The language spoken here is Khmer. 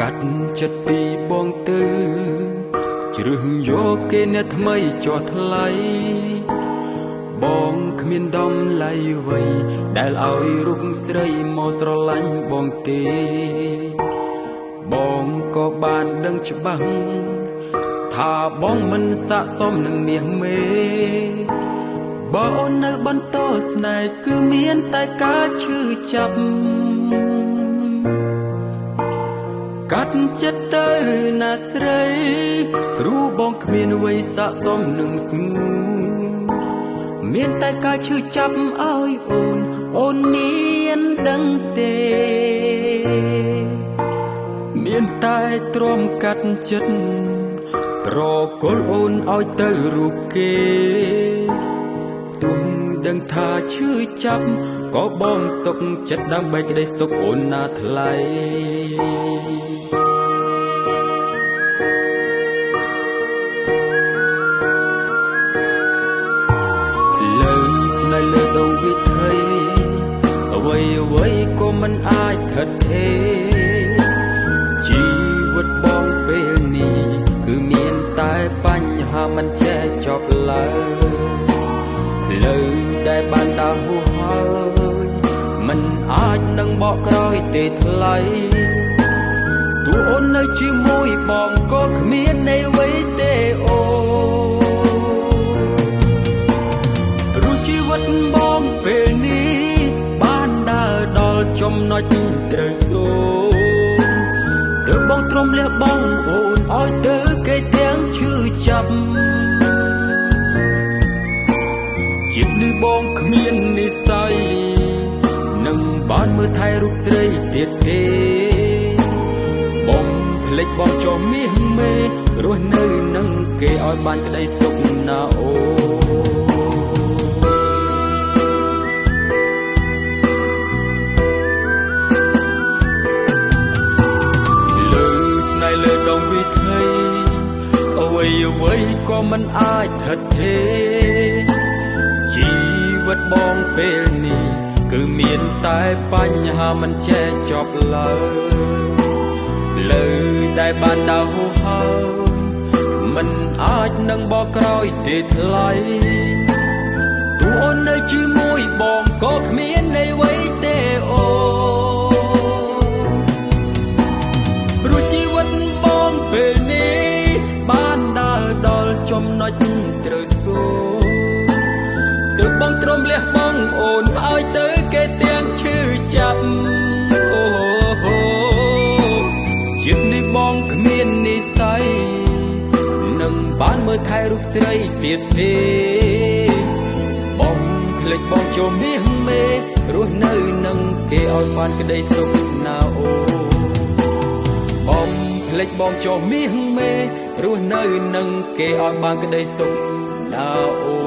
កាត់ចិត្តពីបងទៅជ្រើសយកគេអ្នកថ្មីចោះថ្លៃបងគ្មានដំឡៃអ្វីដែលឲ្យរុកស្រីមកស្រឡាញ់បងទេបងក៏បានដឹងច្បាស់ថាបងមិនស័ក្តិសមនឹងមាសមេបើអូននៅបន្តស្នេហ៍គឺមានតែការឈឺចាប់កាត់ចិត្តទៅណាស្រីព្រោះបងគ្មានអ្វីស័ក្តិសមនឹងស្ងួនមានតែការឈឺចាប់ឲ្យអូនមានដឹងទេមានតែទ្រាំកាត់ចិត្តប្រគល់អូនឲ្យទៅរូបគេទុំដឹងថាឈឺចាប់ក៏បងសុខចិត្តដើម្បីក្តីសុខអូនណាថ្លៃលើស្នេហ៍លើដងវិថីអ្វីក៏មិនអាចថិតថេរជីវិតបងពេលនេះគឺមានតែបញ្ហាមិនចេះចប់ឡើយផ្លូវដែលបានដើរហួសហើយមិនអាចនឹងបកក្រោយទេថ្លៃទោះអូននៅជាមួយបងក៏គ្មានន័យអ្វីទេអូព្រោះជីវិតបងពេលនេះបានដើរដល់ចំណុចត្រូវសូមទើបបងទ្រាំលះបង់អូនឲ្យទៅគេទាំងឈឺចាប់ជាតិនេះបងគ្មាននិស្ស័យនឹងបានមើលថែរូបស្រីទៀតទេបងភ្លេចបងចោះមាសមេរស់នៅនឹងគេឲ្យបានក្តីសុខណាអូលើដងវិថីអ្វីក៏មិនអាចថិតថេរជីវិតបងពេលនេះគឺមានតែបញ្ហាមិនចេះចប់ឡើយផ្លូវដែលបានដើរហួសហើយមិនអាចនឹងបកក្រោយទេថ្លៃទោះអូននៅជាមួយបងក៏គ្មានន័យអ្វីទេអូព្រោះជីវិតបងពេលនេះបានដើរដល់ចំណុចត្រូវសូមទើបបងទ្រាំលះបង់អូនឲ្យទៅគេទាំងឈឺចាប់អូជាតិនេះបងគ្មាននិស្ស័យនឹងបានមើលថែរូបស្រីទៀតទេបងភ្លេចបងចូលមាសមេរស់នៅនឹងគេឲ្យបានក្តីសុខណាអូបងភ្លេចបងចោះមាសមេរស់នៅនឹងគេឲ្យបានក្តីសុខណាអូ